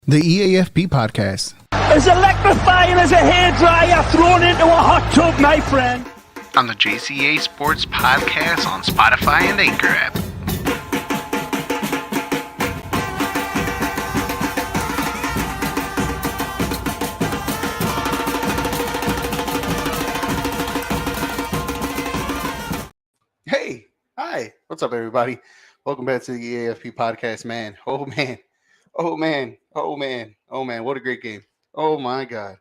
The E.A.F.P podcast. As electrifying as a hairdryer thrown into a hot tub, my friend. On the JCA Sports Podcast on Spotify and Anchor app. Hey, hi, what's up, everybody? Welcome back to the E.A.F.P podcast, man. Oh, man, what a great game. Oh, my God.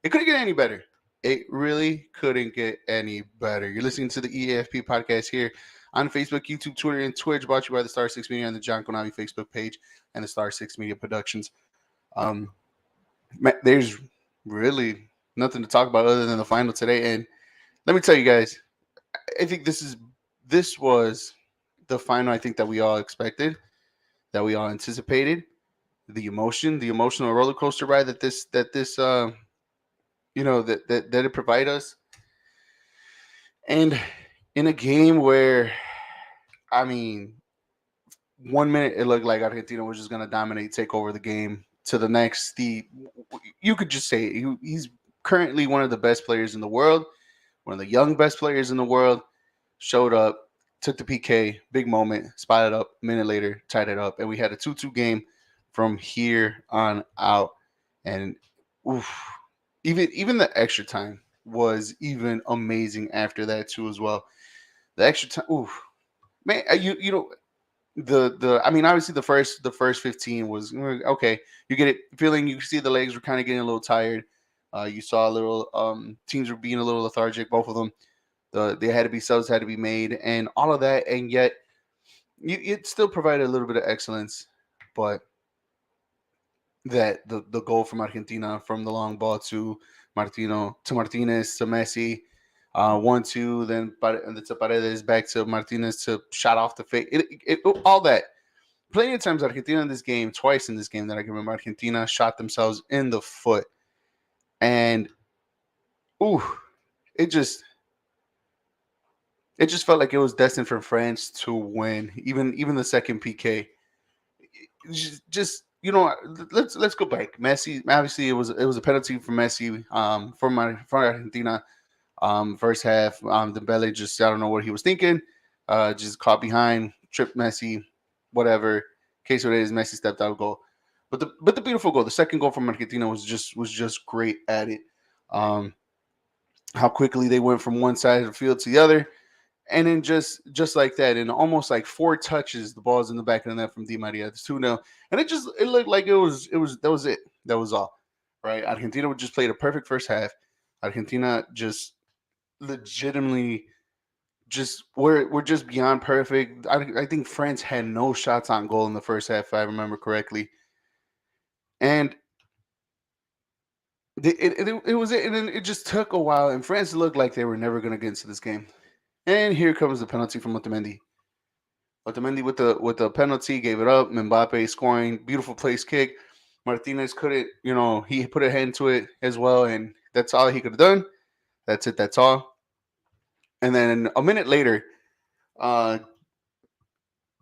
It couldn't get any better. It really couldn't get any better. You're listening to the E.A.F.P podcast here on Facebook, YouTube, Twitter, and Twitch, brought to you by the Star 6 Media and the John Konavi Facebook page and the Star 6 Media Productions. There's really nothing to talk about other than the final today. And let me tell you guys, I think this was the final I think that we all expected, that we all anticipated. The emotional roller coaster ride that it provide us. And in a game where, I mean, 1 minute it looked like Argentina was just going to dominate, take over the game, to the next, you could just say he's currently one of the best players in the world, one of the young best players in the world, showed up, took the PK, big moment, spotted up, a minute later, tied it up, and we had a 2-2 game from here on out. And even the extra time was even amazing after that too as well. The extra time, man, obviously the first 15 was okay. You get it feeling, you see the legs were kind of getting a little tired. You saw a little teams were being a little lethargic, both of them. They had to be subs had to be made and all of that, and yet it still provided a little bit of excellence. But that the goal from Argentina, from the long ball to Martinez to Messi, 1-2, then to Paredes, back to Martinez to shot off the face, all that. Plenty of times Argentina in this game, twice in this game that I can remember, Argentina shot themselves in the foot, and it just felt like it was destined for France to win. Even the second PK, let's go back. Messi, obviously, it was a penalty for Messi, for Argentina. First half, Dembele just, I don't know what he was thinking. Just caught behind, tripped Messi, whatever. Case what it is, Messi stepped out goal. But the beautiful goal, the second goal from Argentina was just great at it. How quickly they went from one side of the field to the other. And then just like that, in almost like 4 touches, the ball's in the back of the net from Di Maria. It's 2-0. And it looked like that was it. That was all. Right? Argentina just played a perfect first half. Argentina just legitimately we're just beyond perfect. I think France had no shots on goal in the first half, if I remember correctly. And it was it. And then it just took a while, and France looked like they were never going to get into this game. And here comes the penalty from Otamendi. Otamendi with the penalty, gave it up. Mbappe scoring, beautiful place kick. Martinez couldn't, he put a hand to it as well, and that's all he could have done. That's it. That's all. And then a minute later,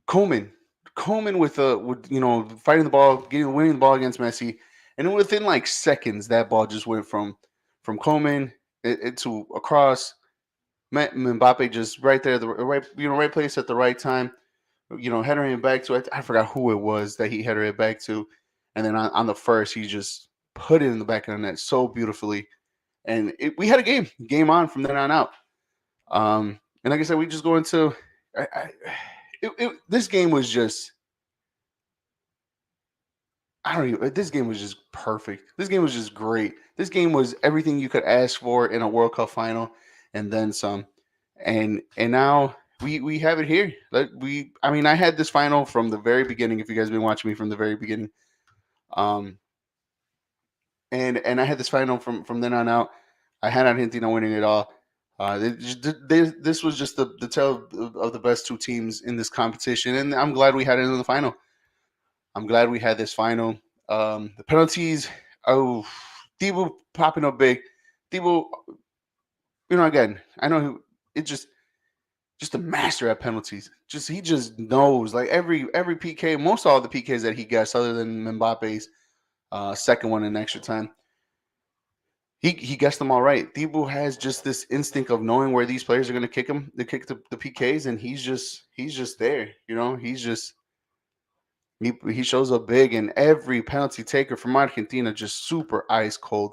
Coleman with fighting the ball, winning the ball against Messi, and within like seconds, that ball just went from Coleman to across. Mbappe just right there, the right place at the right time. Headering it back to, I forgot who it was that he headed it back to, and then on the first, he just put it in the back of the net so beautifully, and we had a game on from then on out. And like I said, we just go into this game was just, this game was just perfect. This game was just great. This game was everything you could ask for in a World Cup final, and then some. And now we have it here. I had this final from the very beginning. If you guys have been watching me from the very beginning, and I had this final from then on out. I had Argentina winning it all. This was just the tale of the best two teams in this competition, and I'm glad we had it in the final. I'm glad we had this final. The penalties, Thibaut popping up big. Thibaut, again, I know it just a master at penalties. He just knows, like every PK, most all the PKs that he gets, other than Mbappe's, second one in extra time. He guessed them all right. Thibaut has just this instinct of knowing where these players are going to kick him, to kick the PKs, and he's just there. He shows up big, and every penalty taker from Argentina just super ice cold,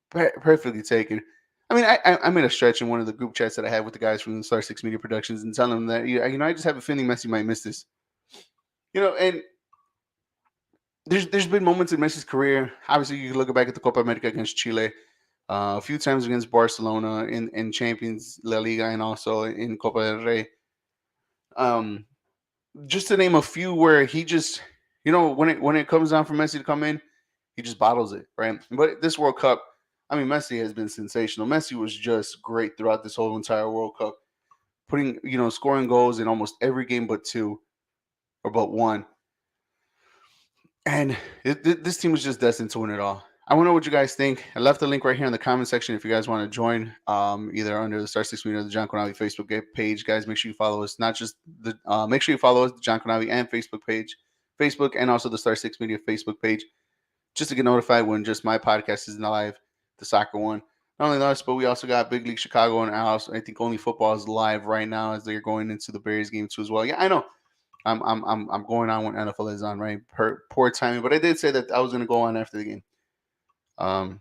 perfectly taken. I mean, I made a stretch in one of the group chats that I had with the guys from the Star Six Media Productions and telling them that I just have a feeling Messi might miss this. And there's been moments in Messi's career. Obviously, you can look back at the Copa America against Chile, a few times against Barcelona in Champions La Liga and also in Copa del Rey. Um, just to name a few where he just, when it comes down for Messi to come in, he just bottles it, right? But this World Cup, I mean, Messi has been sensational. Messi was just great throughout this whole entire World Cup, scoring goals in almost every game but two or but one. And this team was just destined to win it all. I want to know what you guys think. I left the link right here in the comment section if you guys want to join, either under the Star Six Media or the John Conavi Facebook page. Guys, make sure you follow us. Not just make sure you follow us, the John Conavi and Facebook page, Facebook, and also the Star Six Media Facebook page, just to get notified when just my podcast is live, the soccer one. Not only us, but we also got Big League Chicago and house. I think only football is live right now as they're going into the Bears game too as well. Yeah, I know. I'm going on when NFL is on, right? Poor timing, but I did say that I was going to go on after the game. Um,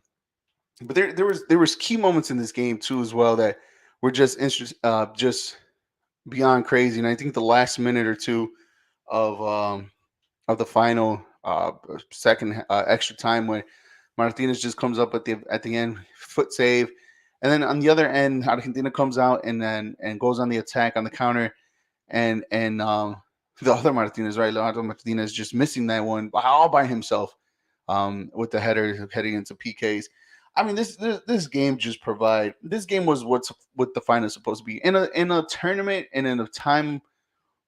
but there was key moments in this game too as well that were just beyond crazy. And I think the last minute or two of the final second extra time when Martinez just comes up at the end, foot save, and then on the other end, Argentina comes out and goes on the attack on the counter, and the other Martinez, right? Leonardo Martinez just missing that one all by himself, with the header heading into PKs. I mean, this game just provide. This game was what the final is supposed to be in a tournament and in a time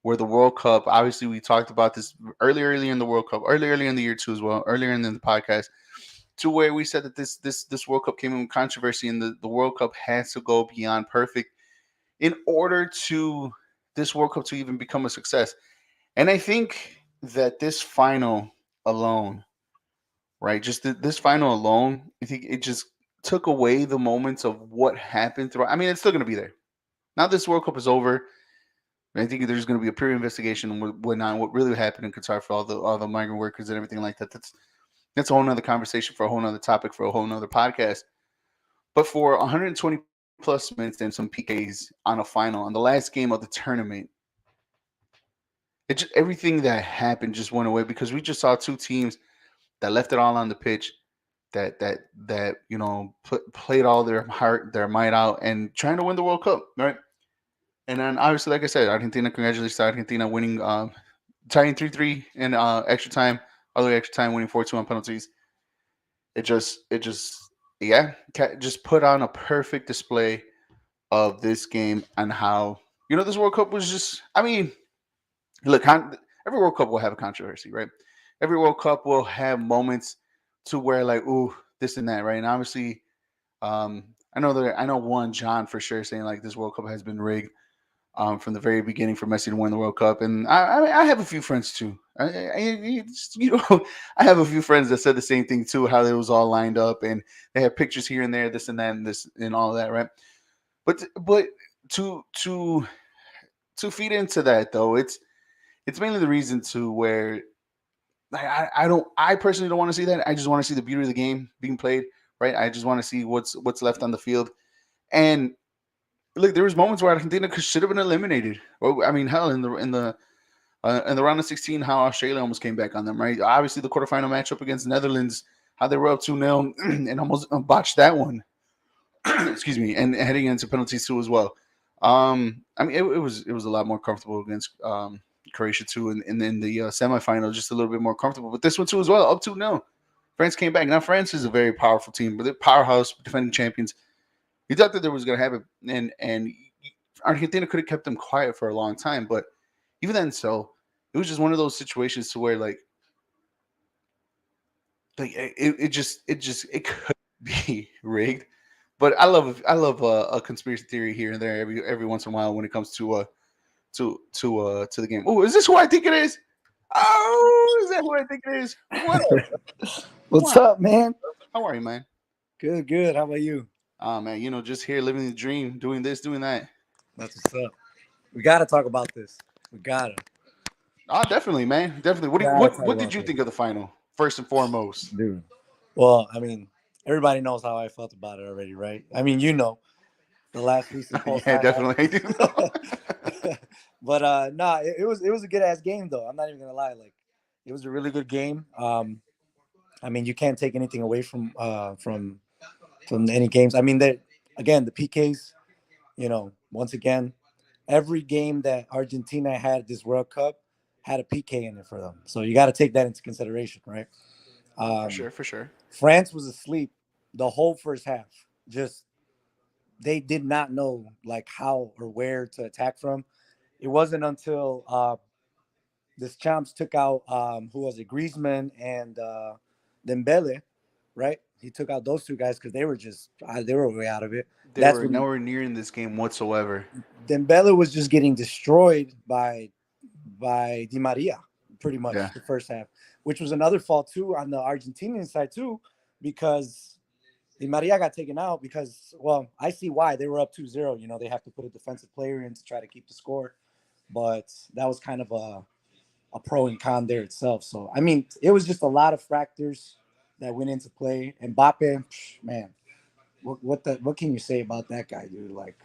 where the World Cup. Obviously, we talked about this early in the World Cup, early in the year too as well, earlier in the podcast, to where we said that this World Cup came in controversy, and the World Cup has to go beyond perfect in order to this World Cup to even become a success. And I think that this final alone, right, just this final alone, I think it just took away the moments of what happened throughout. I mean, it's still going to be there. Now this World Cup is over. I think there's going to be a peer investigation on what really happened in Qatar for all the migrant workers and everything like that. That's a whole nother conversation for a whole nother topic for a whole nother podcast. But for 120 plus minutes and some PKs on a final, on the last game of the tournament, everything that happened just went away because we just saw two teams that left it all on the pitch, that played all their heart, their might out, and trying to win the World Cup, right? And then obviously, like I said, Argentina, congratulations to Argentina winning, tying 3-3 in extra time, all the way extra time, winning 4-2 on penalties. It just yeah, just put on a perfect display of this game and how this World Cup was just. I mean, look, every World Cup will have a controversy, right? Every World Cup will have moments to where like, ooh, this and that, right? And obviously, I know one John for sure saying like this World Cup has been rigged, from the very beginning for Messi to win the World Cup, and I have a few friends too. I have a few friends that said the same thing too, how it was all lined up and they have pictures here and there, this and that, and this and all of that, right? But to feed into that though, it's mainly the reason to where I personally don't want to see that. I just want to see the beauty of the game being played, right? I just want to see what's left on the field. And look, there was moments where Argentina should have been eliminated. Well, I mean, hell, in the round of 16, how Australia almost came back on them, right? Obviously, the quarterfinal matchup against the Netherlands, how they were up 2-0 and almost botched that one. Excuse me, and heading into penalties too as well. I mean, it was a lot more comfortable against Croatia too, and in the semifinal, just a little bit more comfortable. But this one too as well, up 2-0. France came back. Now France is a very powerful team, but they're powerhouse, defending champions. You thought that there was going to happen, and Argentina could have kept them quiet for a long time, but even then, so it was just one of those situations to where like it could be rigged. But I love a conspiracy theory here and there every once in a while when it comes to the game. Oh, is this who I think it is? Oh, is that who I think it is? What up? What's What? up, man? How are you, man? Good, good. How about you? Oh man, just here living the dream, doing this, doing that. That's what's up. We gotta talk about this. We gotta. Oh, definitely, man, definitely. Gotta What talk what did about you this, think of the final? First and foremost, dude. Well, I mean, everybody knows how I felt about it already, right? I mean, the last recent post yeah, I definitely, I do know. had. But nah, it was a good ass game though. I'm not even gonna lie. Like, it was a really good game. I mean, you can't take anything away from any games. I mean, that again, the PKs. Once again, every game that Argentina had this World Cup had a PK in it for them. So you got to take that into consideration, right? For Um, sure, for sure. France was asleep the whole first half. Just they did not know like how or where to attack from. It wasn't until this Champs took out who was it, Griezmann and Dembele, right? He took out those two guys because they were way out of it. They That's were when nowhere near in this game whatsoever. Dembele was just getting destroyed by Di Maria pretty Yeah, much the first half, which was another fault too on the Argentinian side too, because Di Maria got taken out because, well, I see why they were up 2-0. They have to put a defensive player in to try to keep the score, but that was kind of a pro and con there itself. So I mean, it was just a lot of factors that went into play. And Mbappe, man, what can you say about that guy, dude? Like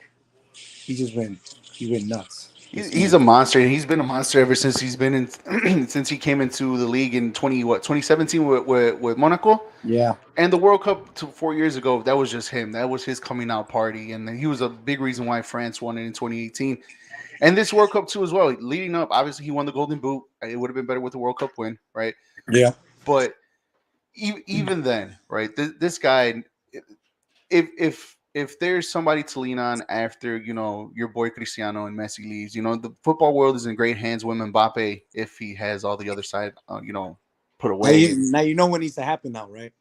he went nuts this he's game. a monster. He's been a monster ever since he's been in since he came into the league in 2017 with Monaco. Yeah. And the World Cup 4 years ago, that was just him. That was his coming out party, and he was a big reason why France won it in 2018. And this World Cup too as well. Leading up, obviously he won the Golden Boot. It would have been better with the World Cup win, right? Yeah. But even then, right? This guy, if there's somebody to lean on after your boy Cristiano and Messi leaves, the football world is in great hands with Mbappe if he has all the other side, put Now away. you know what needs to happen now, right?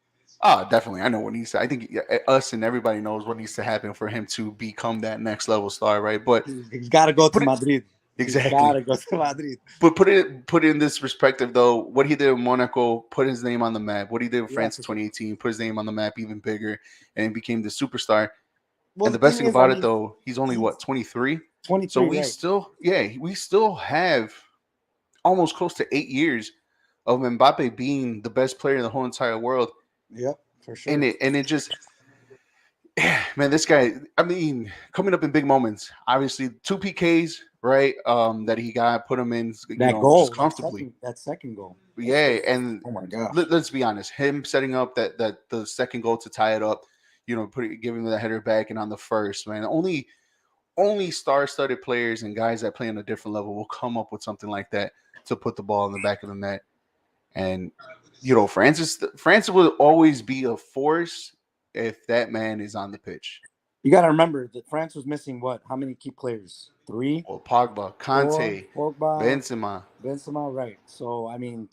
Ah, definitely. I know what needs to. I think us and everybody knows what needs to happen for him to become that next level star, right? But He's got to go to put it Madrid. He's got exactly. to go to Madrid. But put it in this perspective though. What he did in Monaco put his name on the map. What he did with Yeah, France for in sure. 2018 put his name on the map even bigger, and he became the superstar. Well, And the the best thing thing is, I about it mean, though, he's only he's what 23. So 23, right? we still have almost close to 8 years of Mbappe being the best player in the whole entire world. Yep, for And sure. it just man, this guy, I mean, coming up in big moments. Obviously, two PKs, right? That he got, put him in, That just goal, comfortably. that second goal. That's Yeah, just, and oh my gosh. let's be honest, him setting up that the second goal to tie it up, giving the header back, and on the first, man, only star-studded players and guys that play on a different level will come up with something like that to put the ball in the back of the net. And France will always be a force if that man is on the pitch. You got to remember that France was missing what? How many key players? Three, Or Pogba, four, Conte, Pogba, Benzema. Benzema, right? So I mean,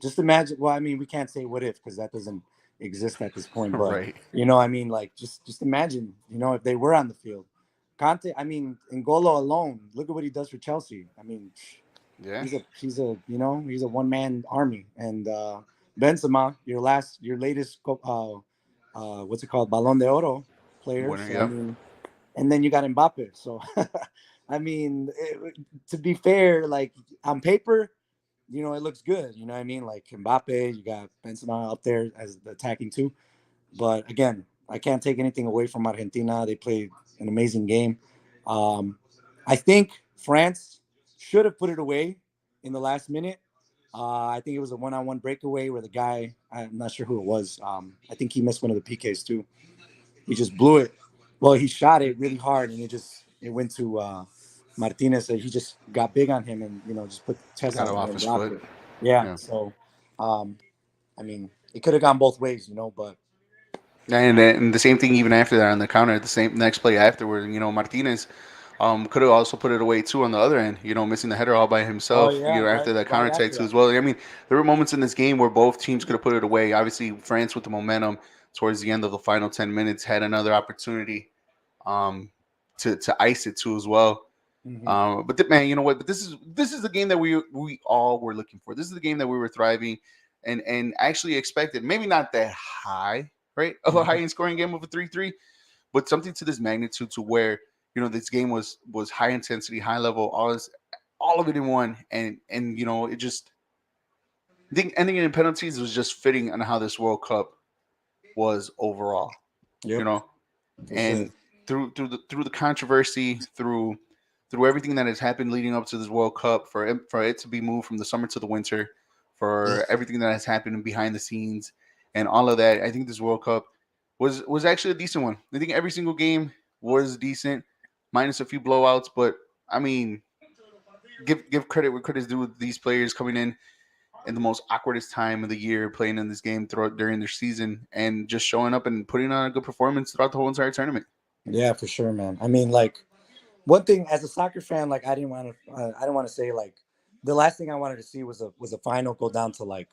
just imagine. Well, I mean, we can't say what if because that doesn't exist at this point. But Right. I mean, like just imagine. If they were on the field, Conte. I mean, N'Golo alone. Look at what he does for Chelsea. I mean, Yeah. he's a one man army. And Benzema, your latest what's it called, Ballon de Oro player. Winner. So I Yep. mean, and then you got Mbappe. So I mean, to be fair, like on paper, it looks good. You know what I mean? Like Mbappe, you got Benzema up there as the attacking too. But again, I can't take anything away from Argentina. They played an amazing game. Um, I think France should have put it away in the last minute. I think it was a one-on-one breakaway where the guy, I'm not sure who it was. I think he missed one of the PKs too. He just blew it. Well, he shot it really hard, and it went to Martinez. So he just got big on him, and just put the chest Got out him there off and his blocked foot. it. Yeah. Yeah. So, um, I mean, it could have gone both ways, but And the same thing even after that on the counter, the same next play afterward. Martinez could have also put it away too on the other end. Missing the header all by oh himself. yeah, After that right counter attack after too that. as well. I mean, there were moments in this game where both teams could have put it away. Obviously, France with the momentum towards the end of the final 10 minutes had another opportunity um, to ice it too as well. Hmm. Man, you know what? But this is the game that we all were looking for. This is the game that we were thriving and actually expected. Maybe not that high, right, of a high Hmm. end scoring game of a 3-3, but something to this magnitude to where this game was high intensity, high level, all of it in one, and it just I think ending in penalties was just fitting on how this World Cup was overall. You Yep, know, for sure. and through the controversy, through everything that has happened leading up to this World Cup, for it to be moved from the summer to the winter, Yeah, for everything that has happened behind the scenes, and all of that, I think this World Cup was actually a decent one. I think every single game was decent, minus a few blowouts. But I mean, give credit where credit's due with these players coming in the most awkwardest time of the year, playing in this game throughout during their season, and just showing up and putting on a good performance throughout the whole entire tournament. yeah, for sure, man. I mean, like one thing as a soccer fan, like I didn't want to say like the last thing I wanted to see was a final go down to like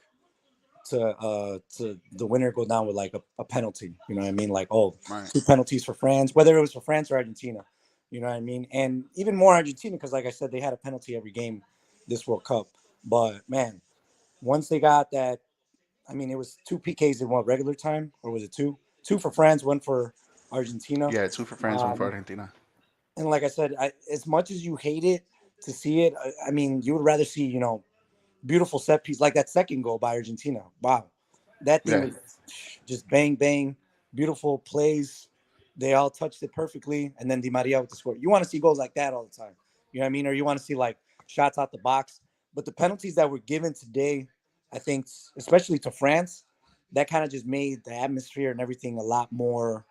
to the winner go down with like a penalty. You know what I mean? Like, oh, Right. two penalties for France, whether it was for France or Argentina. You know what I mean? And even more Argentina because, like I said, they had a penalty every game this World Cup. But man, once they got that, I mean, it was two PKs in what regular time, or was it two? Two for France, one for Argentina. Yeah, two for France, one for Um, Argentina. and like I said, as much as you hate it to see it, I mean, you would rather see beautiful set piece like that second goal by Argentina. Wow, that thing Yeah. was just bang bang, beautiful plays. They all touched it perfectly, and then Di Maria with the score. You want to see goals like that all the time. You know what I mean? Or you want to see like shots out the box. But the penalties that were given today, I think, especially to France, that kind of just made the atmosphere and everything a lot more.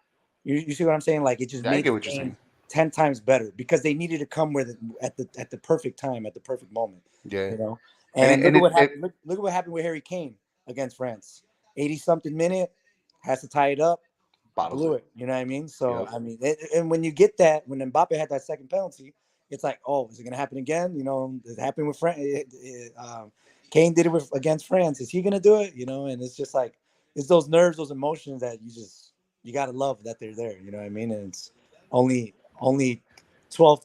You see what I'm saying? Like it just Yeah, I made get the what you're game saying. 10 times better because they needed to come with it at the perfect time, at the perfect moment. Yeah. You know. And And look at what it happened. Look at what happened with Harry Kane against France. 80 something minute, has to tie it up, bottles blew it. it. You know what I mean? So Yep. I mean, and when you get that, when Mbappe had that second penalty, it's like, oh, is it gonna happen again? You know, it happened with France. Kane did it against France. Is he gonna do it? You know, and it's just like it's those nerves, those emotions that you gotta love that they're there. You know what I mean? And it's only 12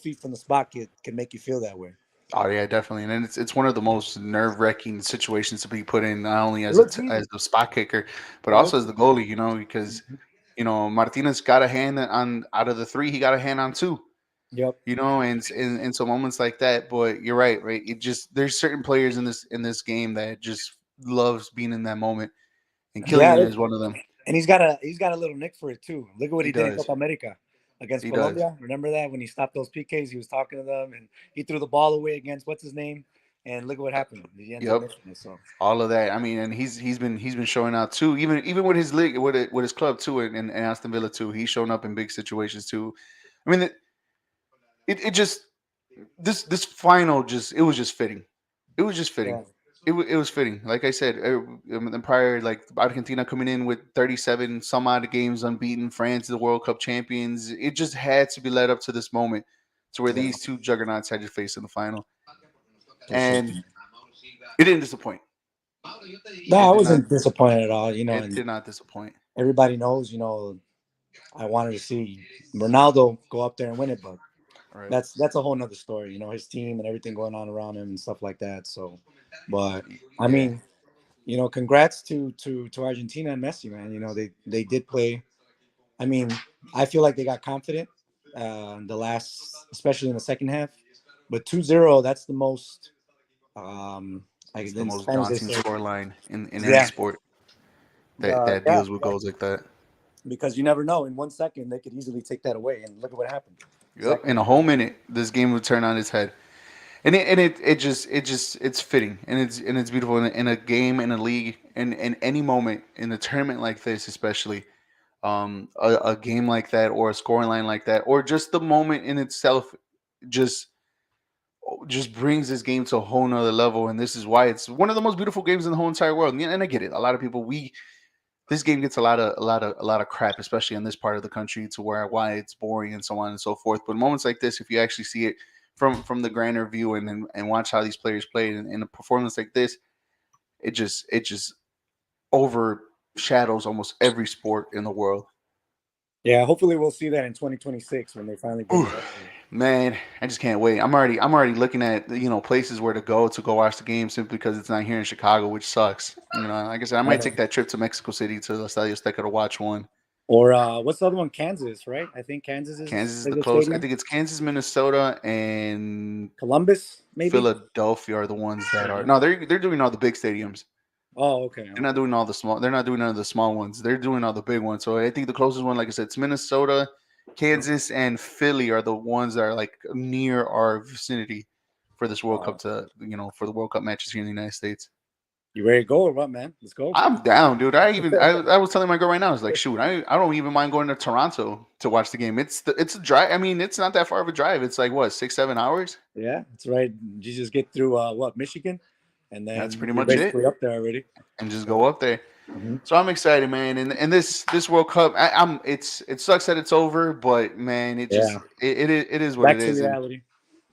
feet from the spot can make you feel that way. Oh yeah, definitely. And it's one of the most nerve wracking situations to be put in, not only It as looks as easy. the spot kicker, but It also looks as the goalie. Because Mhm. Martinez got a hand on out of the three, he got a hand on two. Yep. And so moments like that. But you're right, right. It just there's certain players in this game that just loves being in that moment, and Yeah, Killian is one of them. and he's got a little nick for it too. Look at what He he did in does. Copa America against He does. Colombia. Remember that when he stopped those PKs, he was talking to them, and he threw the ball away against what's his name, and look at what happened. He ends up Yep. missing it. So All of that. I mean, and he's been showing out too. Even with his league, with his club too, and Aston Villa too. He's shown up in big situations too. I mean, it just this final just it was just fitting. It was just fitting. yeah, It was fitting. Like I said, the prior like Argentina coming in with 37 some odd games unbeaten, France the World Cup champions. It just had to be led up to this moment to where yeah, these two juggernauts had to face in the final, for sure. and it didn't disappoint. No, I It did not. wasn't disappointed at all. It And did not disappoint. everybody knows. I wanted to see Ronaldo go up there and win it, but Right. that's a whole nother story. His team and everything going on around him and stuff like that. So, but I Yeah. mean, congrats to Argentina and Messi, man. They did play. I mean, I feel like they got confident in the last, especially in the second half. But 2-0, that's the most. Like It's the in most Spanish they daunting say, scoreline in any yeah, sport that yeah, deals with goals like that. because you never know. In 1 second, they could easily take that away, and look at what happened. Yep. Exactly. In a whole minute, this game would turn on its head. And it's fitting, and it's beautiful in a game, in a league, in any moment in a tournament like this, especially a game like that, or a scoring line like that, or just the moment in itself, just just brings this game to a whole nother level. And this is why it's one of the most beautiful games in the whole entire world. And I get it. A lot of people, we this game gets a lot of crap, especially in this part of the country, to where why it's boring and so on and so forth. But moments like this, if you actually see it from the grander view, and watch how these players play in a performance like this, it just overshadows almost every sport in the world. Yeah, hopefully we'll see that in 2026 when they finally bring Ooh, it up here. Man, I just can't wait. I'm already looking at places where to go watch the game simply because it's not here in Chicago, which sucks. Like I said, I I might know. take that trip to Mexico City to Estadio Azteca to watch one. Or what's the other one? Kansas, right? I think Kansas Kansas is is the a close. I stadium. think it's Kansas, Minnesota, and Columbus, maybe. Philadelphia are the ones that are. Yeah. No, they're doing all the big stadiums. Oh, okay, They're not okay. doing all the small. They're not doing none of the small ones. They're doing all the big ones. So I think the closest one, like I said, it's Minnesota, Kansas, and Philly are the ones that are like near our vicinity for this World Cup for the World Cup matches here in the United States. You ready to go or what, man? Let's go. I'm down, dude. I was telling my girl right now, I was like, shoot, I don't even mind going to Toronto to watch the game. It's a drive. I mean, it's not that far of a drive. It's like what 6 7 hours. Yeah, that's right. You just get through what, Michigan, and That's then pretty you're much it, basically up there already. and just So, go up there. mhm. So I'm excited, man. And this World Cup, it sucks that it's over, but man, Yeah, it is what it back to is. reality.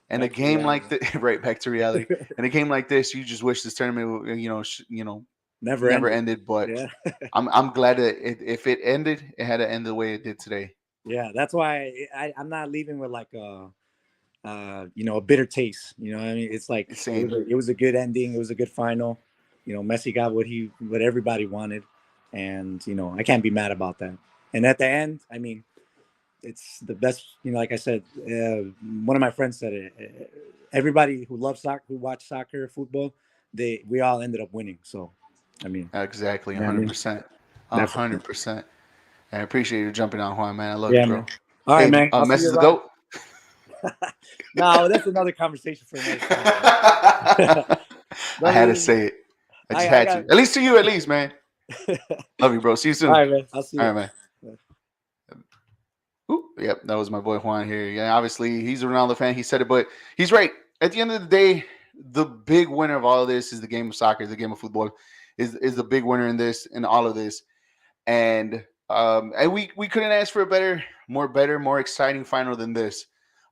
And a Back to game like reality. this, right back to reality. And a game like this, you just wish this tournament, Never never ended. ended. But Yeah, I'm glad that if it ended, it had to end the way it did today. yeah. That's why I'm not leaving with like a bitter taste. You know what I mean? It's like Same, it was a good ending. It was a good final. Messi got what everybody wanted, and I can't be mad about that. And at the end, I mean, it's the best. Like I said, one of my friends said it. Everybody who loves soccer, who watch soccer, football, we all ended up winning. So, I mean, exactly, you know what I mean? 100%, Definitely. 100%. I appreciate you jumping on, Juan, man. I love you, Yeah, bro. man. All right, Hey, man. I'll see you Messi's the around. goat. No, that's another conversation for another time, man. I Don't had to really. say it. I just I had to. got. At least to you, at least, man. Love you, bro. See you All soon. right, man. I'll see All you. right, man. Ooh, yep, that was my boy Juan here. Yeah, obviously he's a Ronaldo fan. He said it, but he's right. At the end of the day, the big winner of all of this is the game of soccer, the game of football, is the big winner in this and all of this. And we couldn't ask for a more exciting final than this.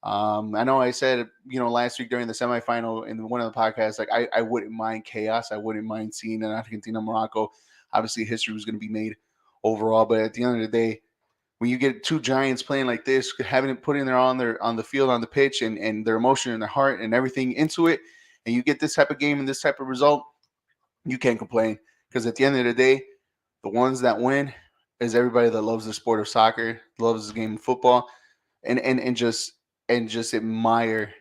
I know I said last week during the semifinal in one of the podcasts, like I wouldn't mind chaos. I wouldn't mind seeing an Argentina Morocco. Obviously, history was going to be made overall, but at the end of the day, when you get two giants playing like this, having it put in there on the field, on the pitch, and their emotion and their heart and everything into it, and you get this type of game and this type of result, you can't complain because at the end of the day, the ones that win is everybody that loves the sport of soccer, loves the game of football, and just admire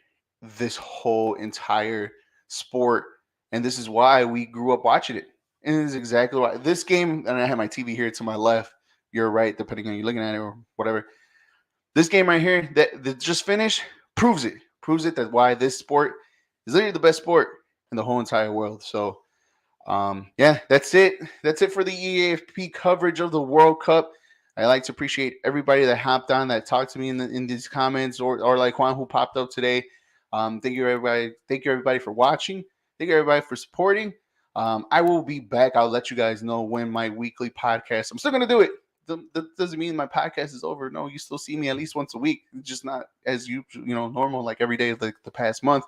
this whole entire sport. And this is why we grew up watching it. And this is exactly why this game. And I have my TV here to my left. You're right, depending on you looking at it or whatever. This game right here that just finished proves it. Proves it that why this sport is literally the best sport in the whole entire world. So yeah, that's it. That's it for the E.A.F.P coverage of the World Cup. I like to appreciate everybody that hopped on, that talked to me in these comments, or like Juan who popped up today. Thank you everybody. Thank you everybody for watching. Thank you everybody for supporting. I will be back. I'll let you guys know when my weekly podcast. I'm still gonna do it. That doesn't mean my podcast is over. No, you still see me at least once a week. It's just not as normal like every day like the past month.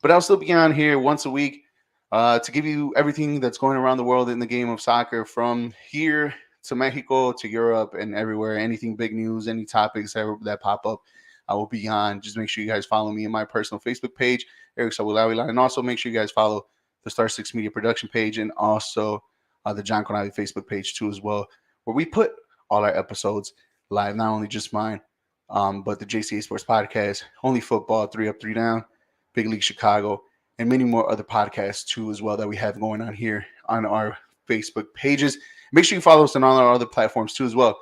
But I'll still be on here once a week to give you everything that's going around the world in the game of soccer, from here to Mexico to Europe and everywhere. Anything big news, any topics that pop up, I will be on. Just make sure you guys follow me in my personal Facebook page, Eric Saul Avila, and also make sure you guys follow the Star Six Media Production page and also the John Conavi Facebook page too as well, where we put all our episodes live, not only just mine, but the JCA Sports Podcast, Only Football, Three Up, Three Down, Big League Chicago, and many more other podcasts too as well that we have going on here on our Facebook pages. Make sure you follow us on all our other platforms too as well.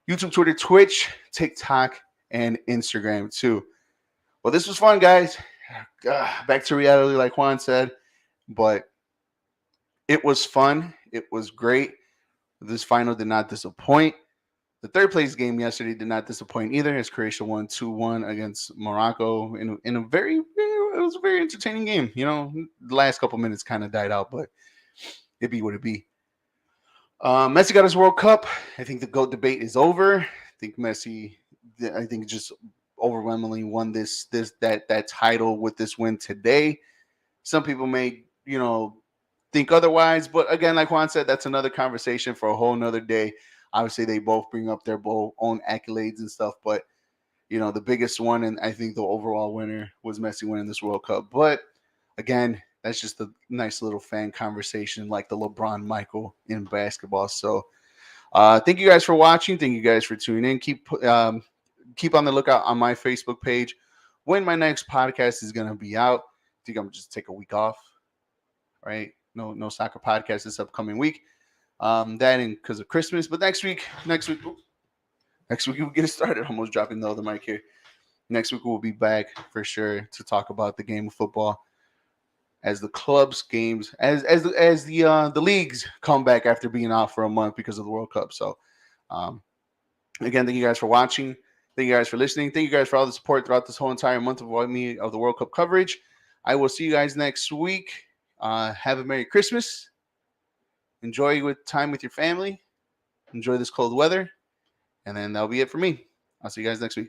YouTube, Twitter, Twitch, TikTok, and Instagram too. Well, this was fun, guys. Back to reality, like Juan said, but it was fun. It was great. This final did not disappoint. The third place game yesterday did not disappoint either, as Croatia won 2-1 against Morocco in a very it was a very entertaining game. The last couple minutes kind of died out, but it be what it be. Messi got his World Cup. I think the GOAT debate is over. I think Messi, I think just overwhelmingly won that title with this win today. Some people may think otherwise, but again, like Juan said, that's another conversation for a whole nother day. Obviously, they both bring up their both own accolades and stuff, but the biggest one, and I think the overall winner was Messi winning this World Cup. But again, that's just a nice little fan conversation, like the LeBron Michael in basketball. So, thank you guys for watching. Thank you guys for tuning in. Keep on the lookout on my Facebook page when my next podcast is gonna be out. I think I'm gonna just take a week off, right? No soccer podcast this upcoming week. That and because of Christmas, but next week we'll get it started. Almost dropping the other mic here. Next week we'll be back for sure to talk about the game of football as the clubs games as the leagues come back after being out for a month because of the World Cup. So again, thank you guys for watching. Thank you guys for listening. Thank you guys for all the support throughout this whole entire month of the World Cup coverage. I will see you guys next week. Have a Merry Christmas. Enjoy time with your family. Enjoy this cold weather. And then that'll be it for me. I'll see you guys next week.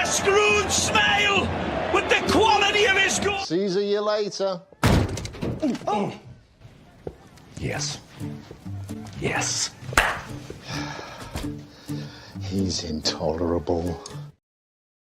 Scrooge smile with the quality of his goal. See you later. Oh. Yes. Yes. He's intolerable.